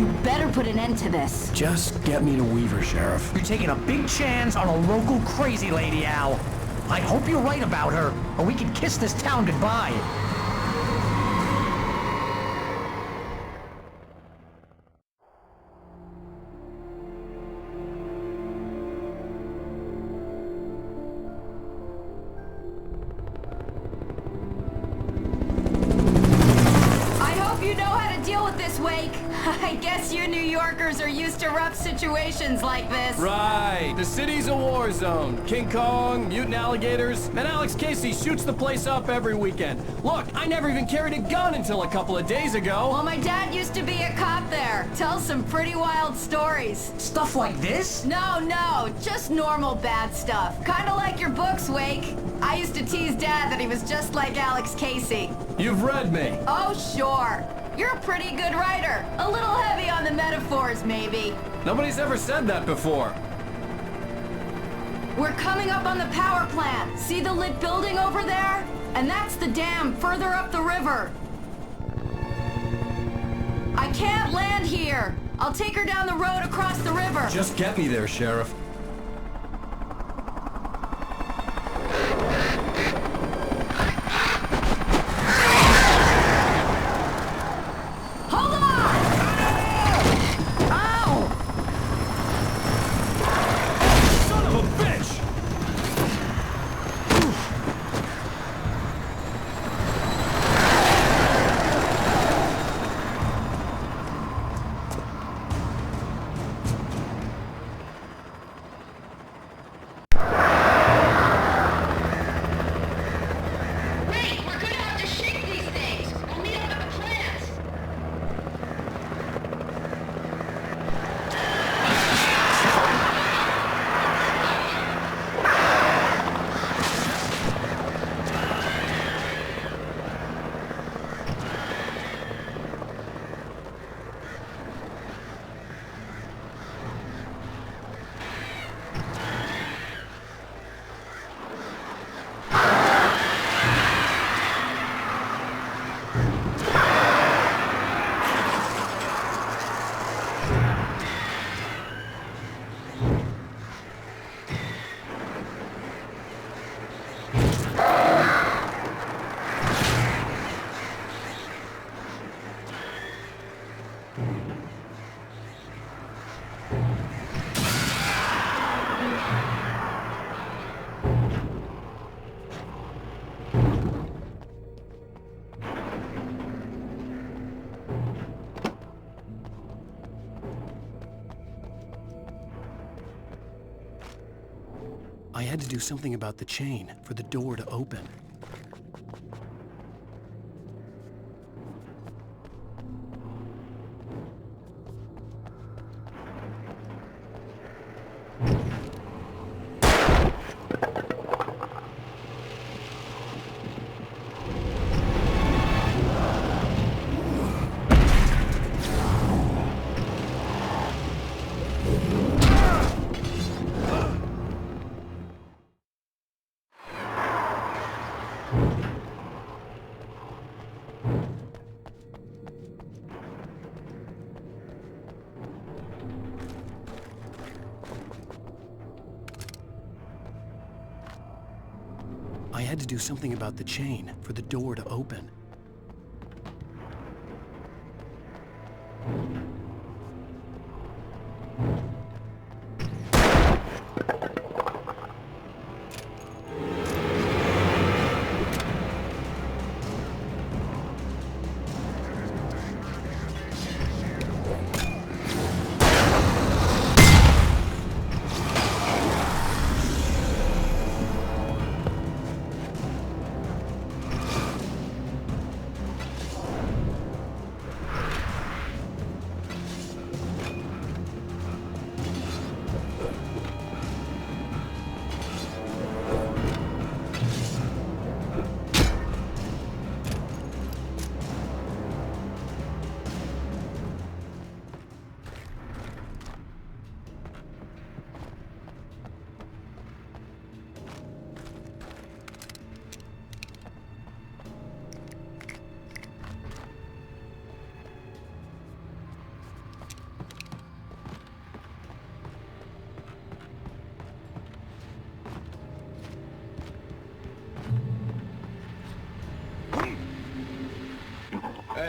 You better put an end to this. Just get me to Weaver, Sheriff. You're taking a big chance on a local crazy lady, Al. I hope you're right about her, or we can kiss this town goodbye. I guess you New Yorkers are used to rough situations like this. Right. The city's a war zone. King Kong, mutant alligators, and Alex Casey shoots the place up every weekend. Look, I never even carried a gun until a couple of days ago. Well, my dad used to be a cop there. Tells some pretty wild stories. Stuff like this? No, just normal bad stuff. Kinda like your books, Wake. I used to tease Dad that he was just like Alex Casey. You've read me. Oh, sure. You're a pretty good writer. A little heavy on the metaphors, maybe. Nobody's ever said that before. We're coming up on the power plant. See the lit building over there? And that's the dam further up the river. I can't land here. I'll take her down the road across the river. Just get me there, Sheriff. I had to do something about the chain for the door to open. I had to do something about the chain for the door to open.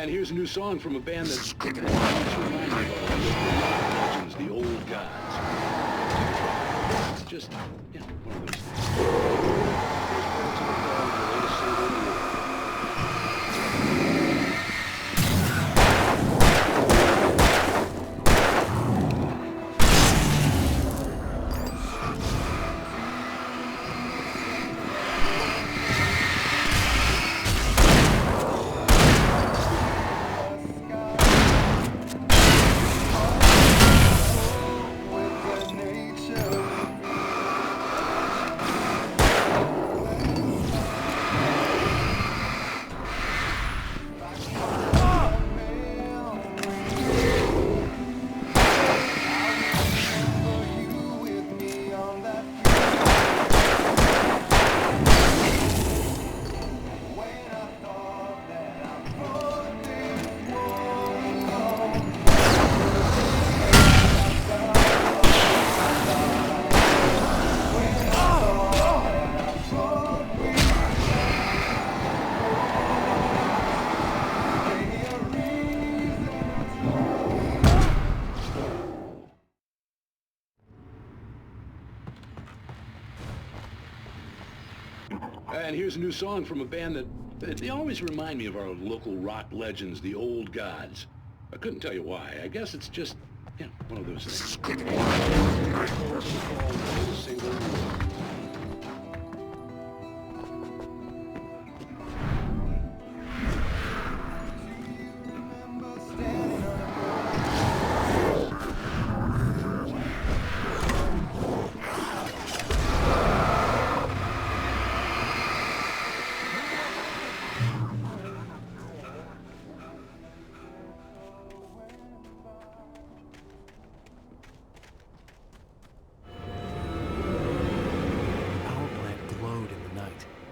And here's a new song from a band that's reminds me of legends, the old gods. It's just, yeah, one of those things. And here's a new song from a band that they always remind me of our local rock legends, the old gods. I couldn't tell you why. I guess it's just, yeah, one of those things.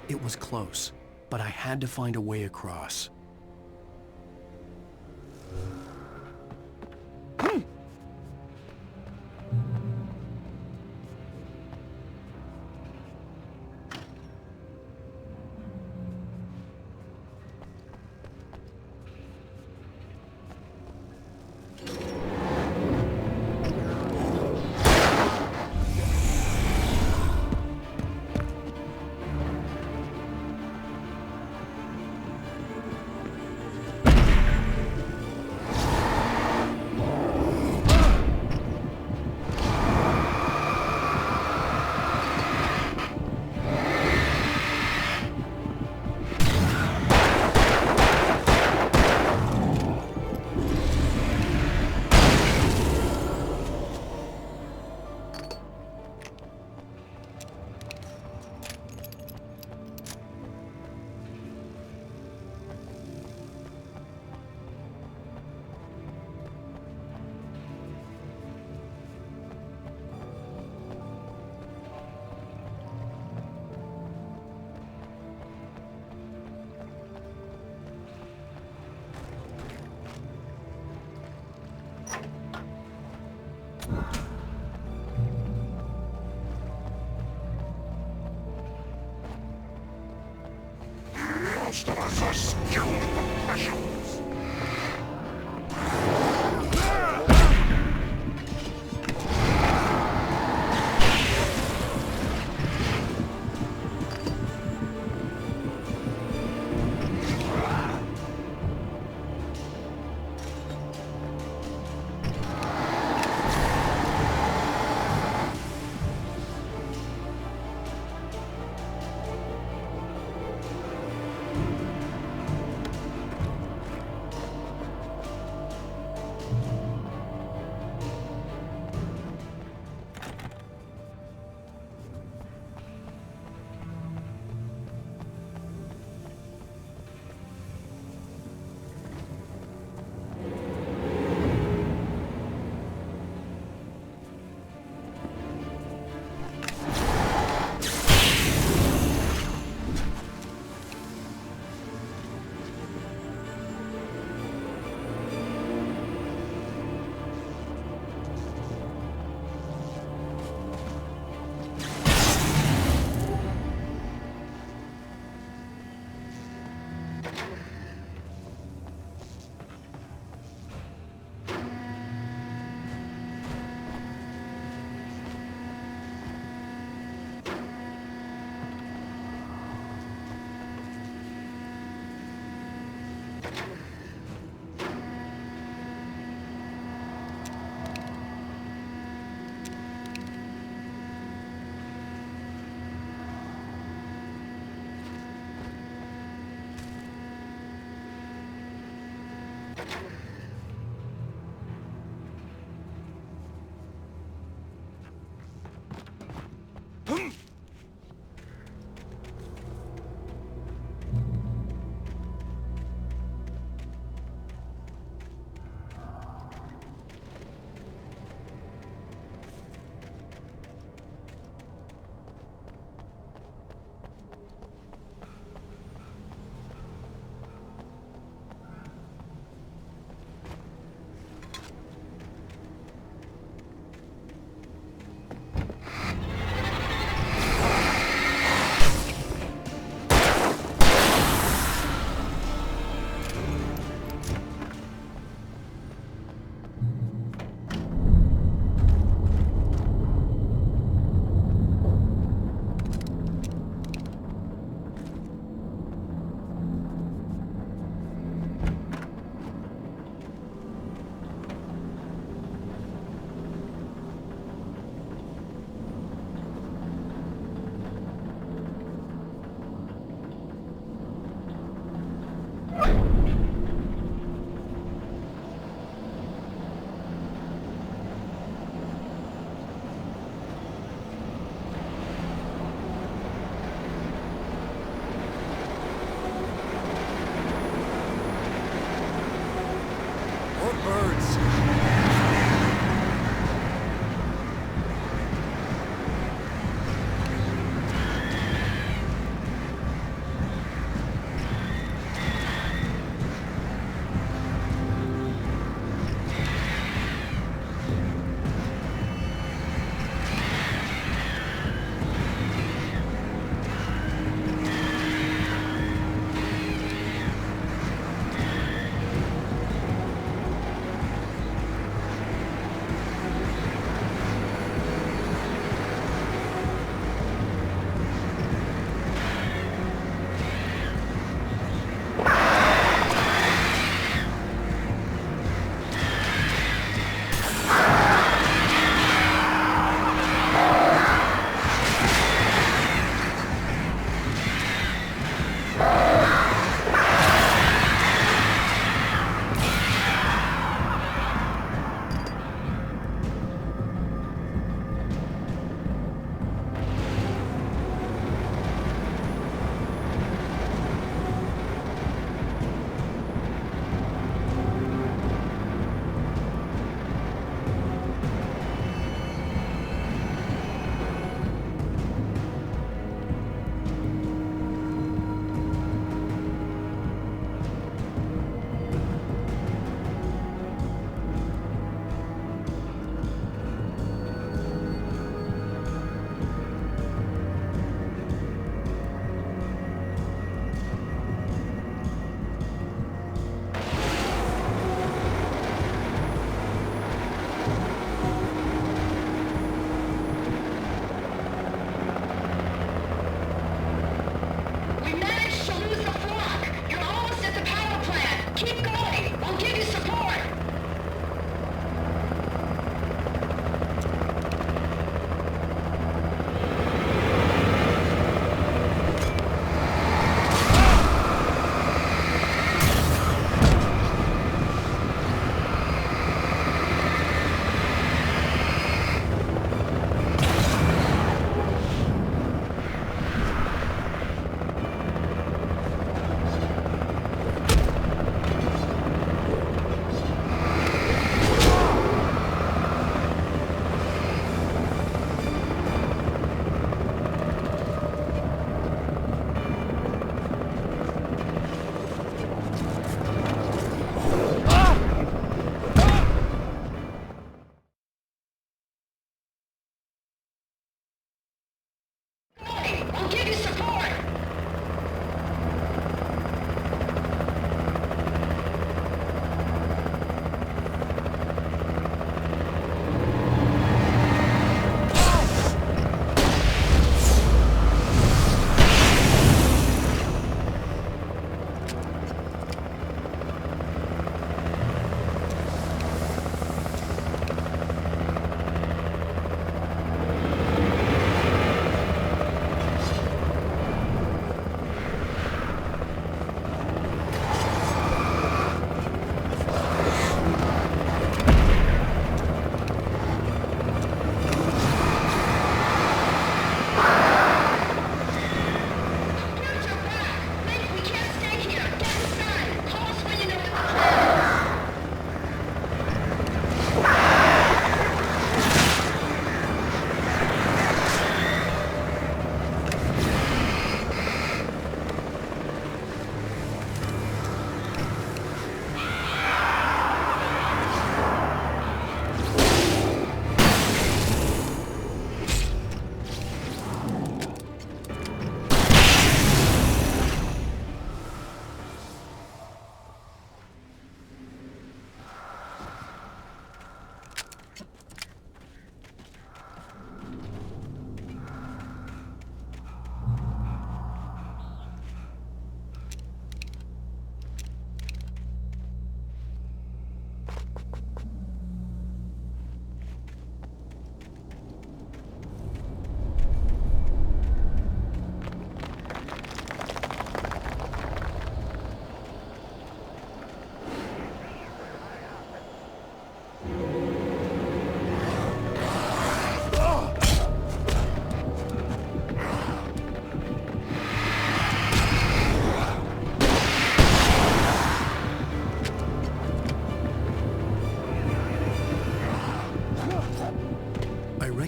It was close, but I had to find a way across. Most of us are skilled professionals.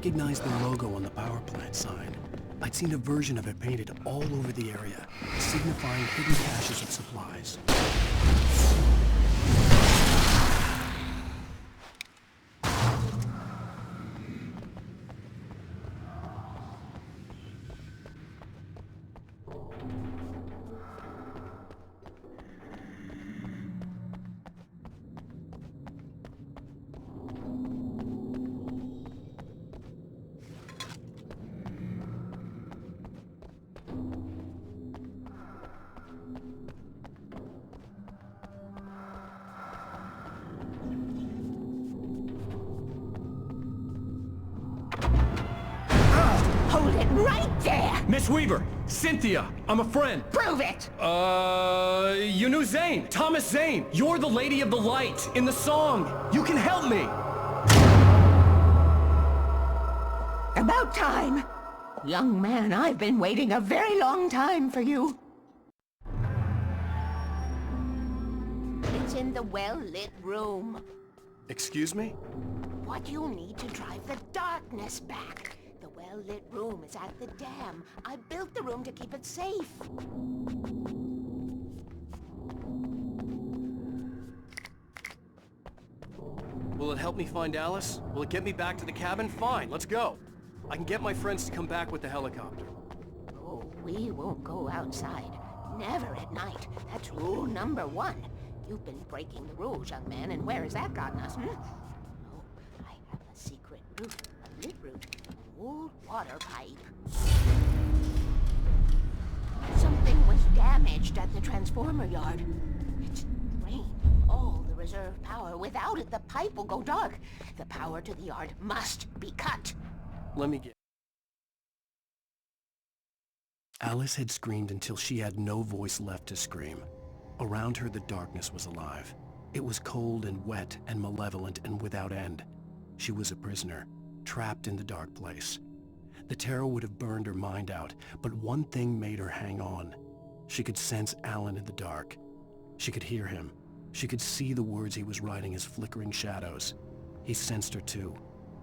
recognized the logo on the power plant sign. I'd seen a version of it painted all over the area, signifying hidden caches of supplies. Hold it right there! Miss Weaver! Cynthia! I'm a friend! Prove it! You knew Zane! Thomas Zane! You're the Lady of the Light in the song! You can help me! About time! Young man, I've been waiting a very long time for you. It's in the well-lit room. Excuse me? What you need to drive the darkness back. The well-lit room is at the dam. I built the room to keep it safe. Will it help me find Alice? Will it get me back to the cabin? Fine, let's go. I can get my friends to come back with the helicopter. Oh, we won't go outside. Never at night. That's rule number 1. You've been breaking the rules, young man, and where has that gotten us, Oh, I have a secret route. A lit route. An old water pipe. Something was damaged at the transformer yard. It's drained all the reserve power. Without it, the pipe will go dark. The power to the yard must be cut. Let me get... Alice had screamed until she had no voice left to scream. Around her, the darkness was alive. It was cold and wet and malevolent and without end. She was a prisoner, trapped in the dark place. The terror would have burned her mind out, but one thing made her hang on. She could sense Alan in the dark. She could hear him. She could see the words he was writing as flickering shadows. He sensed her too.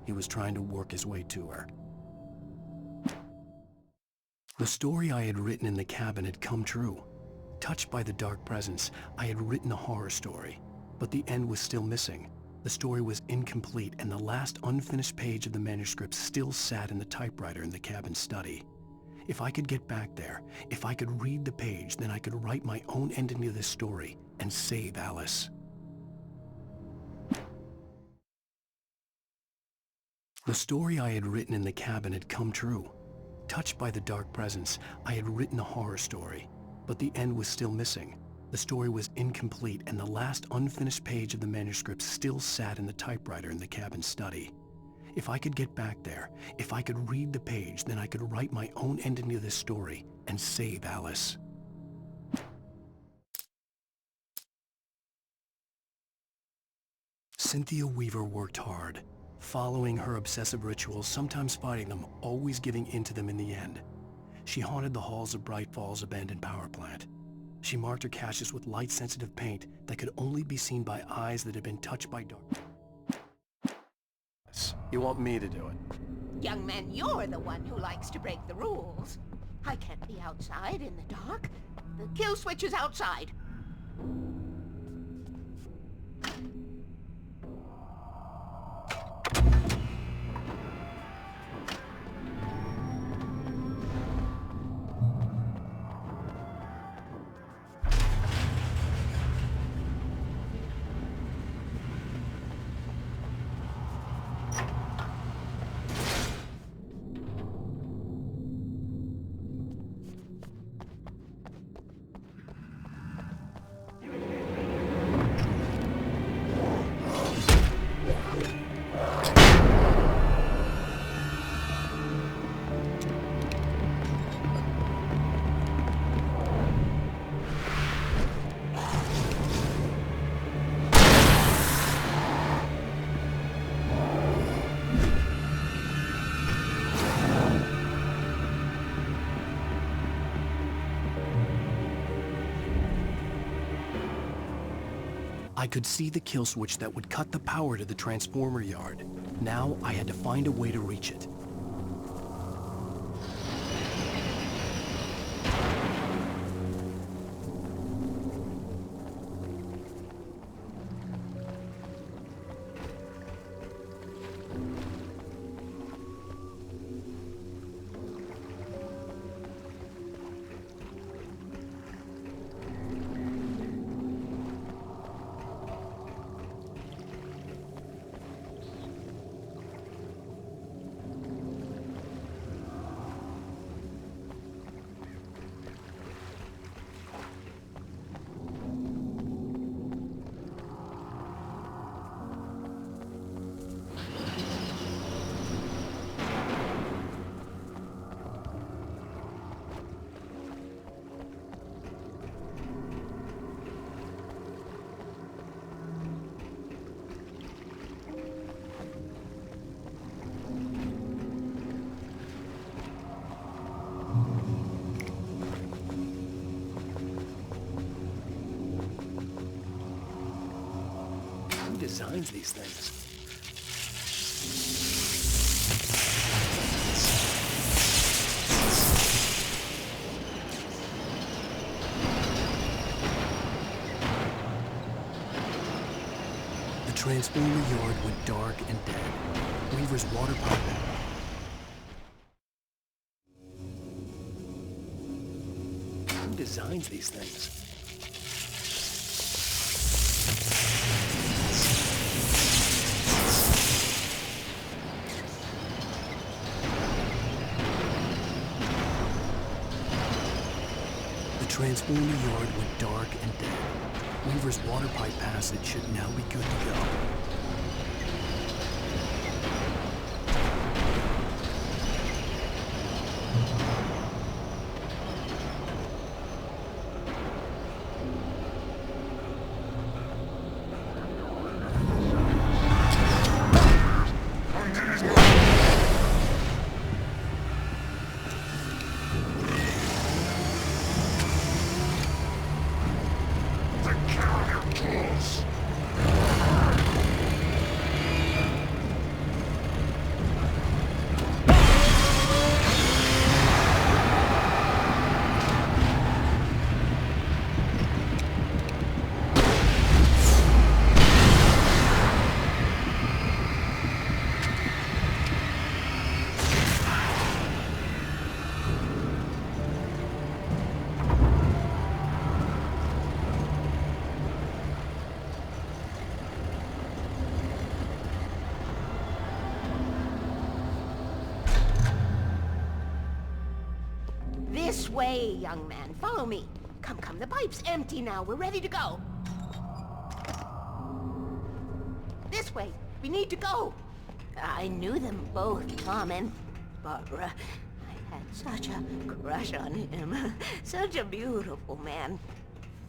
He was trying to work his way to her. The story I had written in the cabin had come true. Touched by the dark presence, I had written a horror story, but the end was still missing. The story was incomplete, and the last unfinished page of the manuscript still sat in the typewriter in the cabin study. If I could get back there, if I could read the page, then I could write my own ending to this story and save Alice. The story I had written in the cabin had come true. Touched by the dark presence, I had written a horror story, but the end was still missing. The story was incomplete, and the last unfinished page of the manuscript still sat in the typewriter in the cabin study. If I could get back there, if I could read the page, then I could write my own ending to this story and save Alice. Cynthia Weaver worked hard, following her obsessive rituals, sometimes fighting them, always giving in to them in the end. She haunted the halls of Bright Falls abandoned power plant. She marked her caches with light-sensitive paint that could only be seen by eyes that had been touched by dark. You want me to do it? Young man, you're the one who likes to break the rules. I can't be outside in the dark. The kill switch is outside. I could see the kill switch that would cut the power to the transformer yard. Now I had to find a way to reach it. Who designs these things? The transformer yard went dark and dead. Weaver's water pump. Who designs these things? The transformer yard went dark and dead. Weaver's water pipe passage should now be good to go. This way, young man. Follow me. Come, come. The pipe's empty now. We're ready to go. This way. We need to go. I knew them both, Tom and Barbara. I had such a crush on him. Such a beautiful man.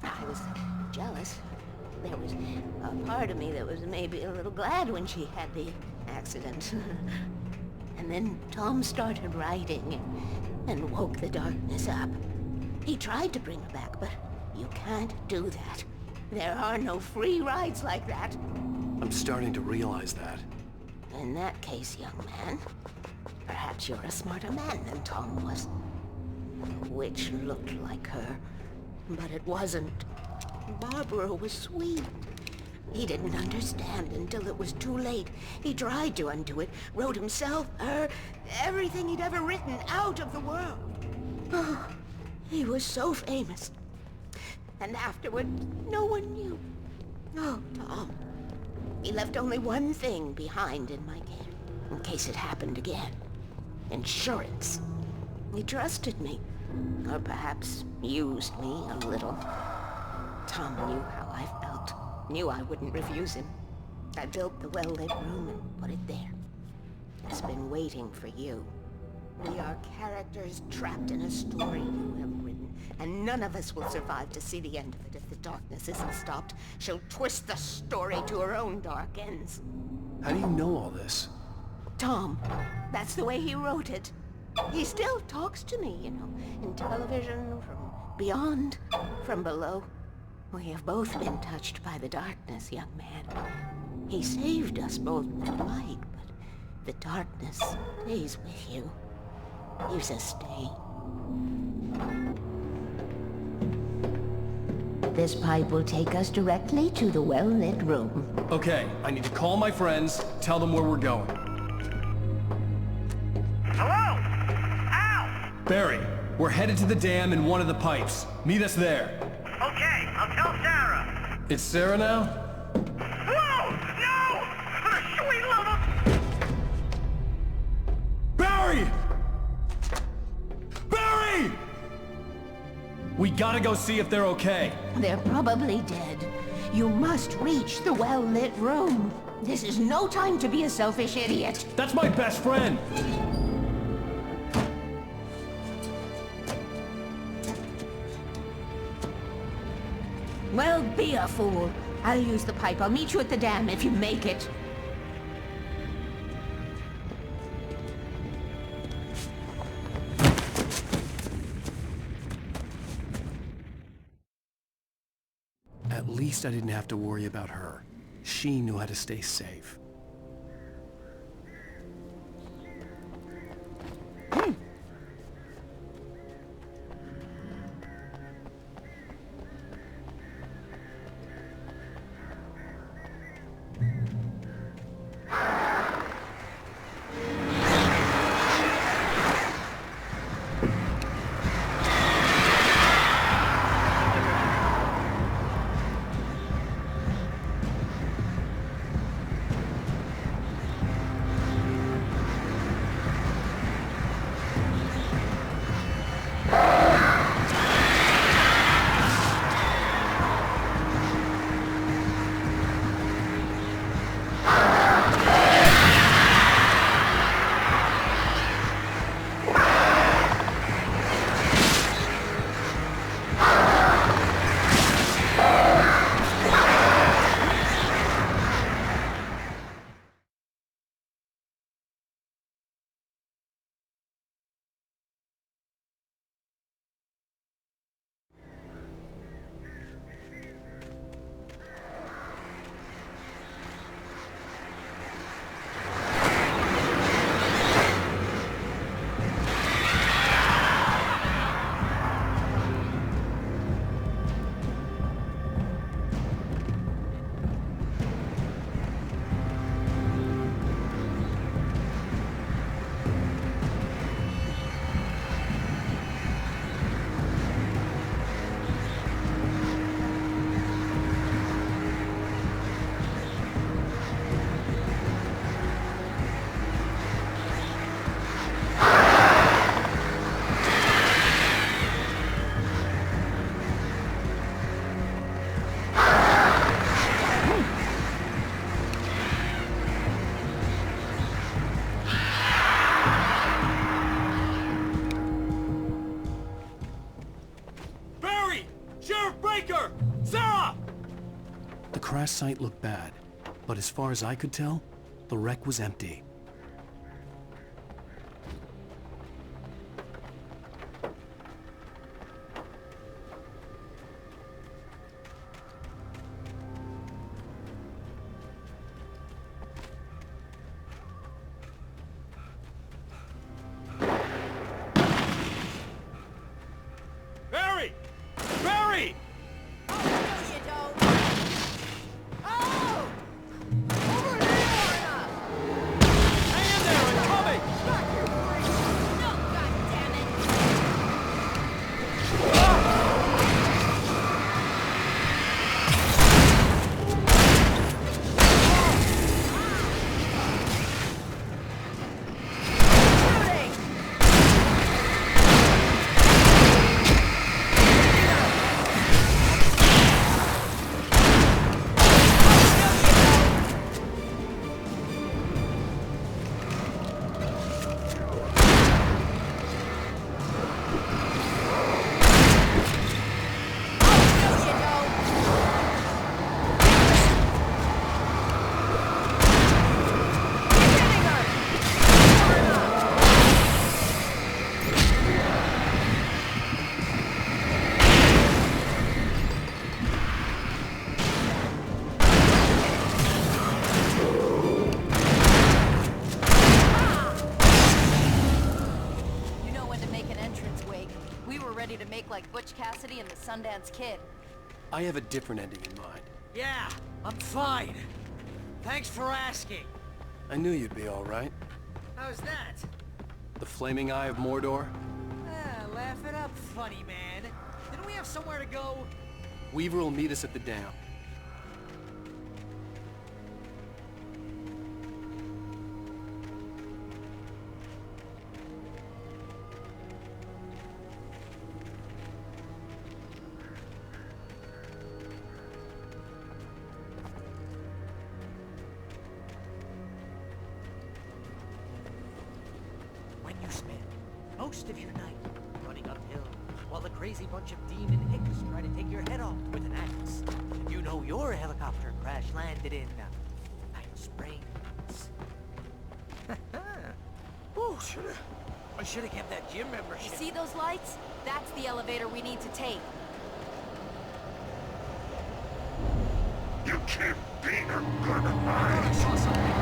I was jealous. There was a part of me that was maybe a little glad when she had the accident. And then Tom started writing and woke the darkness up. He tried to bring her back, but you can't do that. There are no free rides like that. I'm starting to realize that. In that case, young man, perhaps you're a smarter man than Tom was. The witch looked like her, but it wasn't. Barbara was sweet. He didn't understand until it was too late. He tried to undo it, wrote himself, her, everything he'd ever written out of the world. Oh, he was so famous. And afterward, no one knew. Oh, Tom. He left only one thing behind in my care, in case it happened again. Insurance. He trusted me, or perhaps used me a little. Tom knew how I felt, knew I wouldn't refuse him. I built the well-lit room and put it there. It's been waiting for you. We are characters trapped in a story you have written, and none of us will survive to see the end of it if the darkness isn't stopped. She'll twist the story to her own dark ends. How do you know all this? Tom, that's the way he wrote it. He still talks to me, you know, in television, from beyond, from below. We have both been touched by the darkness, young man. He saved us both with the light, but the darkness stays with you. Leaves a stain. This pipe will take us directly to the well-lit room. Okay, I need to call my friends, tell them where we're going. Hello? Al! Barry, we're headed to the dam in one of the pipes. Meet us there. Okay, I'll tell Sarah. It's Sarah now? Whoa! No! For the sweet love of... Barry! Barry! We gotta go see if they're okay. They're probably dead. You must reach the well-lit room. This is no time to be a selfish idiot. That's my best friend. Well, be a fool. I'll use the pipe. I'll meet you at the dam if you make it. At least I didn't have to worry about her. She knew how to stay safe. The crash site looked bad, but as far as I could tell, the wreck was empty. Barry! Barry! like Butch Cassidy and the Sundance Kid. I have a different ending in mind. Yeah, I'm fine. Thanks for asking. I knew you'd be all right. How's that? The flaming eye of Mordor? Laugh it up, funny man. Didn't we have somewhere to go? Weaver will meet us at the dam. When you spend most of your night running uphill while a crazy bunch of demon hicks try to take your head off with an axe, and you know your helicopter crash landed in Night Springs. Oh, I should have kept that gym You membership. see those lights? That's the elevator we need to take. You can't be a good eye. I saw something.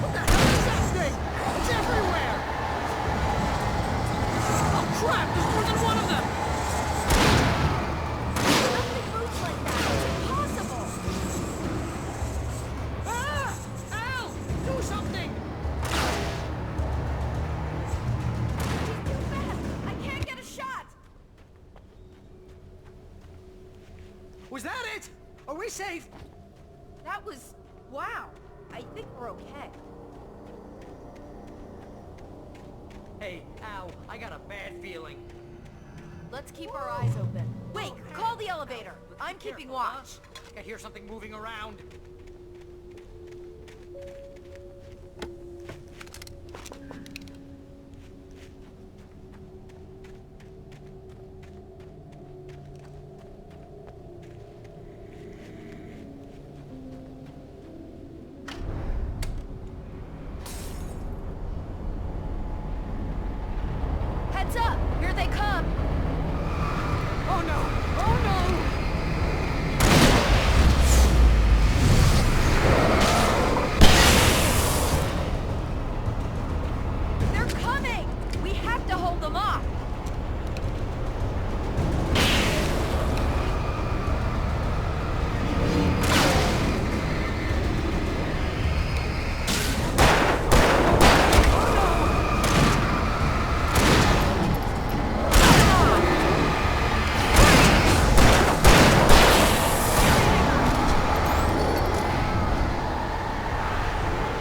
What the hell is that thing? It's everywhere! Oh crap! There's more than one of them! Nothing moves like that. It's impossible. Ah! Al! Do something! He's too fast. I can't get a shot. Was that it? Are we safe? That was... wow. I think we're okay. Hey, Al, I got a bad feeling. Let's keep our eyes open. Wait, call the elevator. I'm keeping watch. I hear something moving around. Heads up! Here they come! Oh no! Oh no! They're coming! We have to hold them off!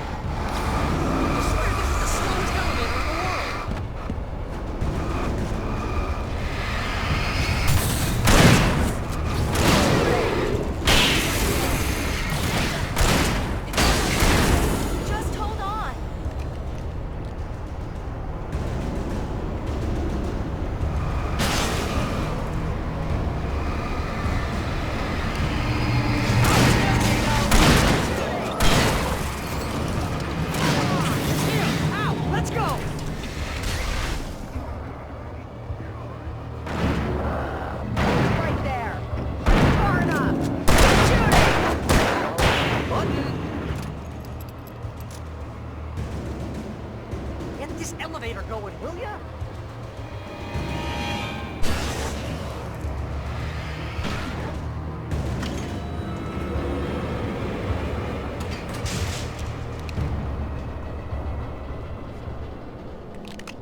I swear this is the slowest elevator in the world! Just hold on! Al, let's go! Right there! Far enough! Get this elevator going, will ya?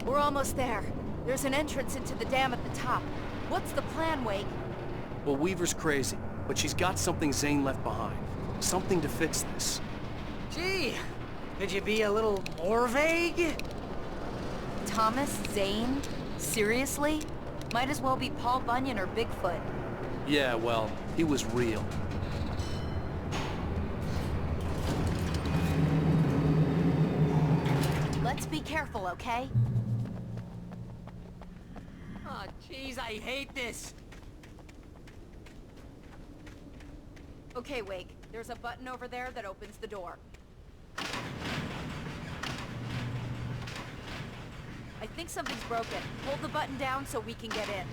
We're almost there. There's an entrance into the dam at the top. What's the plan, Wake? Well, Weaver's crazy, but she's got something Zane left behind. Something to fix this. Gee, could you be a little more vague? Thomas Zane? Seriously? Might as well be Paul Bunyan or Bigfoot. Yeah, well, he was real. Let's be careful, okay? Oh, jeez, I hate this. Okay, Wake. There's a button over there that opens the door. I think something's broken. Hold the button down so we can get in.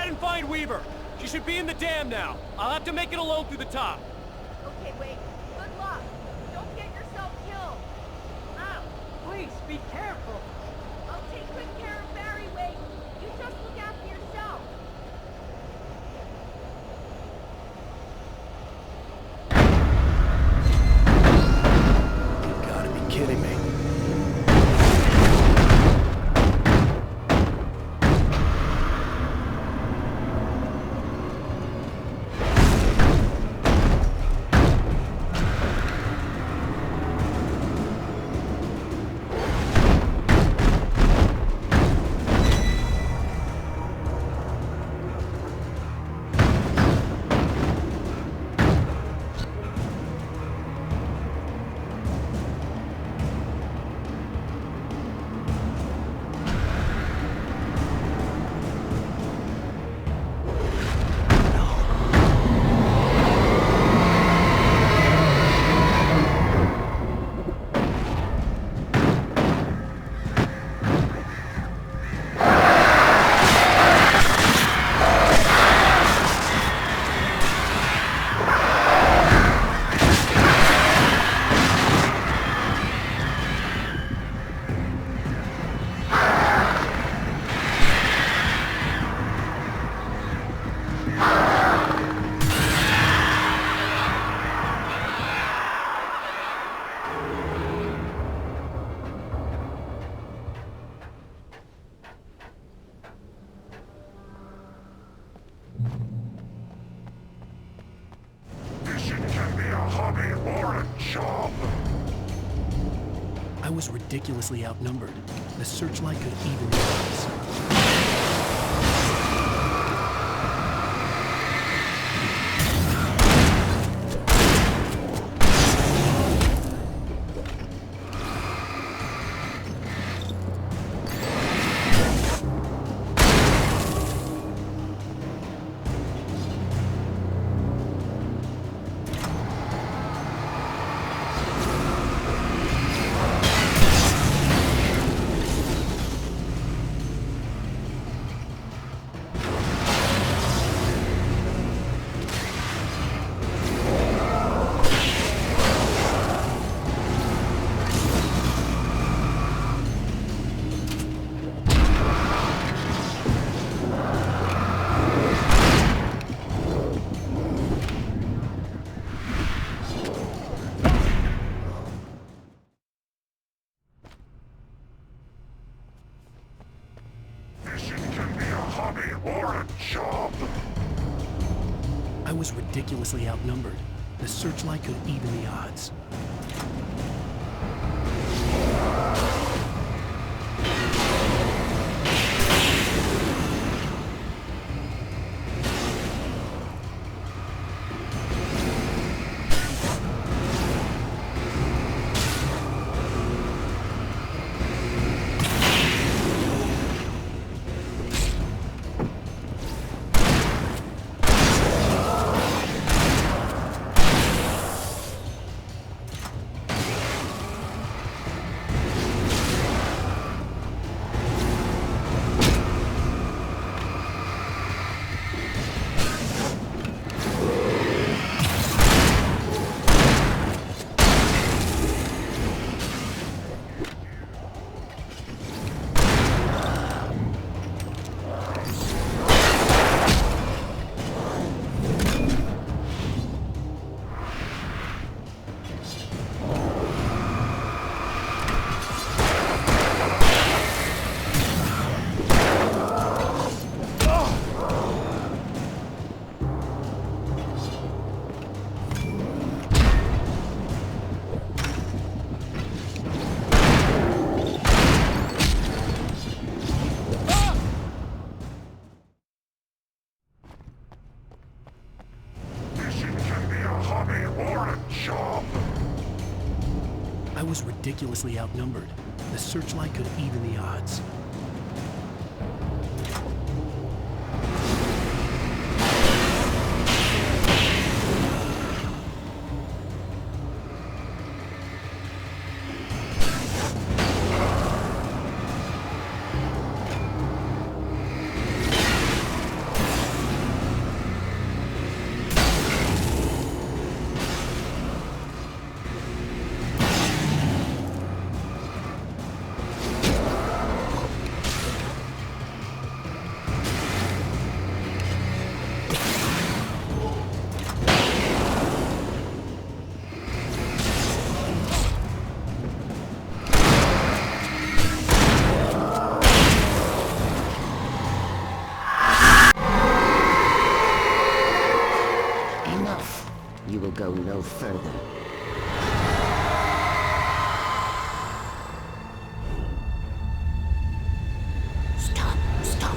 ahead and find Weaver. She should be in the dam now. I'll have to make it alone through the top. Okay, wait. Good luck. Don't get yourself killed. Ow! Please, be careful! I'll take good care of Barry, Wade. You just look after yourself. You gotta be kidding me. Fishing can be a hobby or a job. I was ridiculously outnumbered. The searchlight could even the odds. Fishing can be a hobby or a job. I was ridiculously outnumbered. The searchlight could even the odds. Fishing can be a hobby or a job. I was ridiculously outnumbered. The searchlight could even the odds. go no further. Stop! Stop!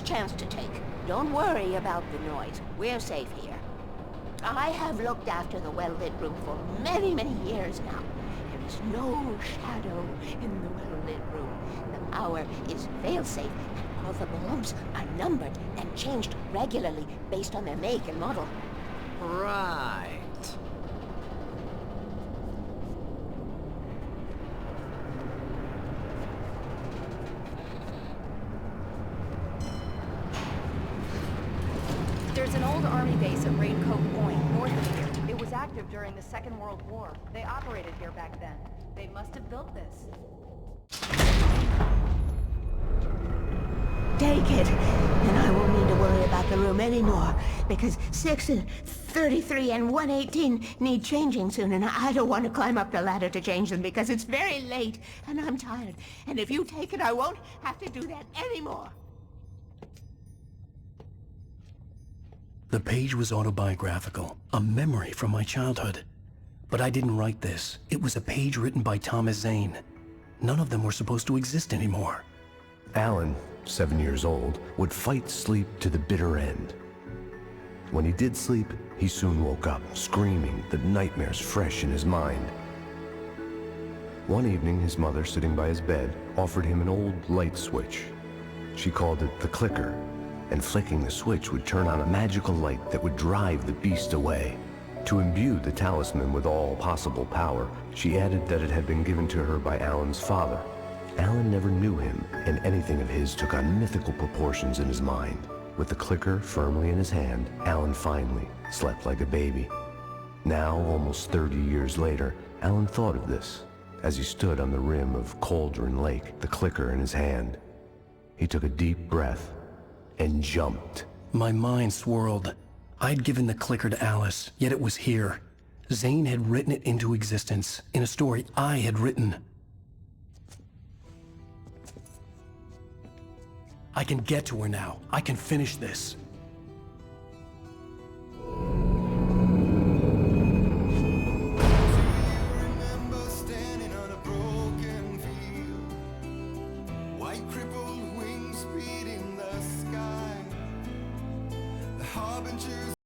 Chance to take. Don't worry about the noise. We're safe here. I have looked after the well-lit room for many, many years now. There is no shadow in the well-lit room. The power is fail-safe, and all the bulbs are numbered and changed regularly based on their make and model. Right. There's an old army base at Raincoat Point, north of here. It was active during the Second World War. They operated here back then. They must have built this. Take it, and I won't need to worry about the room anymore, because 6 and 33 and 118 need changing soon, and I don't want to climb up the ladder to change them because it's very late, and I'm tired. And if you take it, I won't have to do that anymore. The page was autobiographical, a memory from my childhood. But I didn't write this. It was a page written by Thomas Zane. None of them were supposed to exist anymore. Alan, 7 years old, would fight sleep to the bitter end. When he did sleep, he soon woke up, screaming, the nightmares fresh in his mind. One evening, his mother, sitting by his bed, offered him an old light switch. She called it the clicker, and flicking the switch would turn on a magical light that would drive the beast away. To imbue the talisman with all possible power, she added that it had been given to her by Alan's father. Alan never knew him, and anything of his took on mythical proportions in his mind. With the clicker firmly in his hand, Alan finally slept like a baby. Now, almost 30 years later, Alan thought of this as he stood on the rim of Cauldron Lake, the clicker in his hand. He took a deep breath and jumped. My mind swirled. I'd given the clicker to Alice, yet it was here. Zane had written it into existence, in a story I had written. I can get to her now. I can finish this.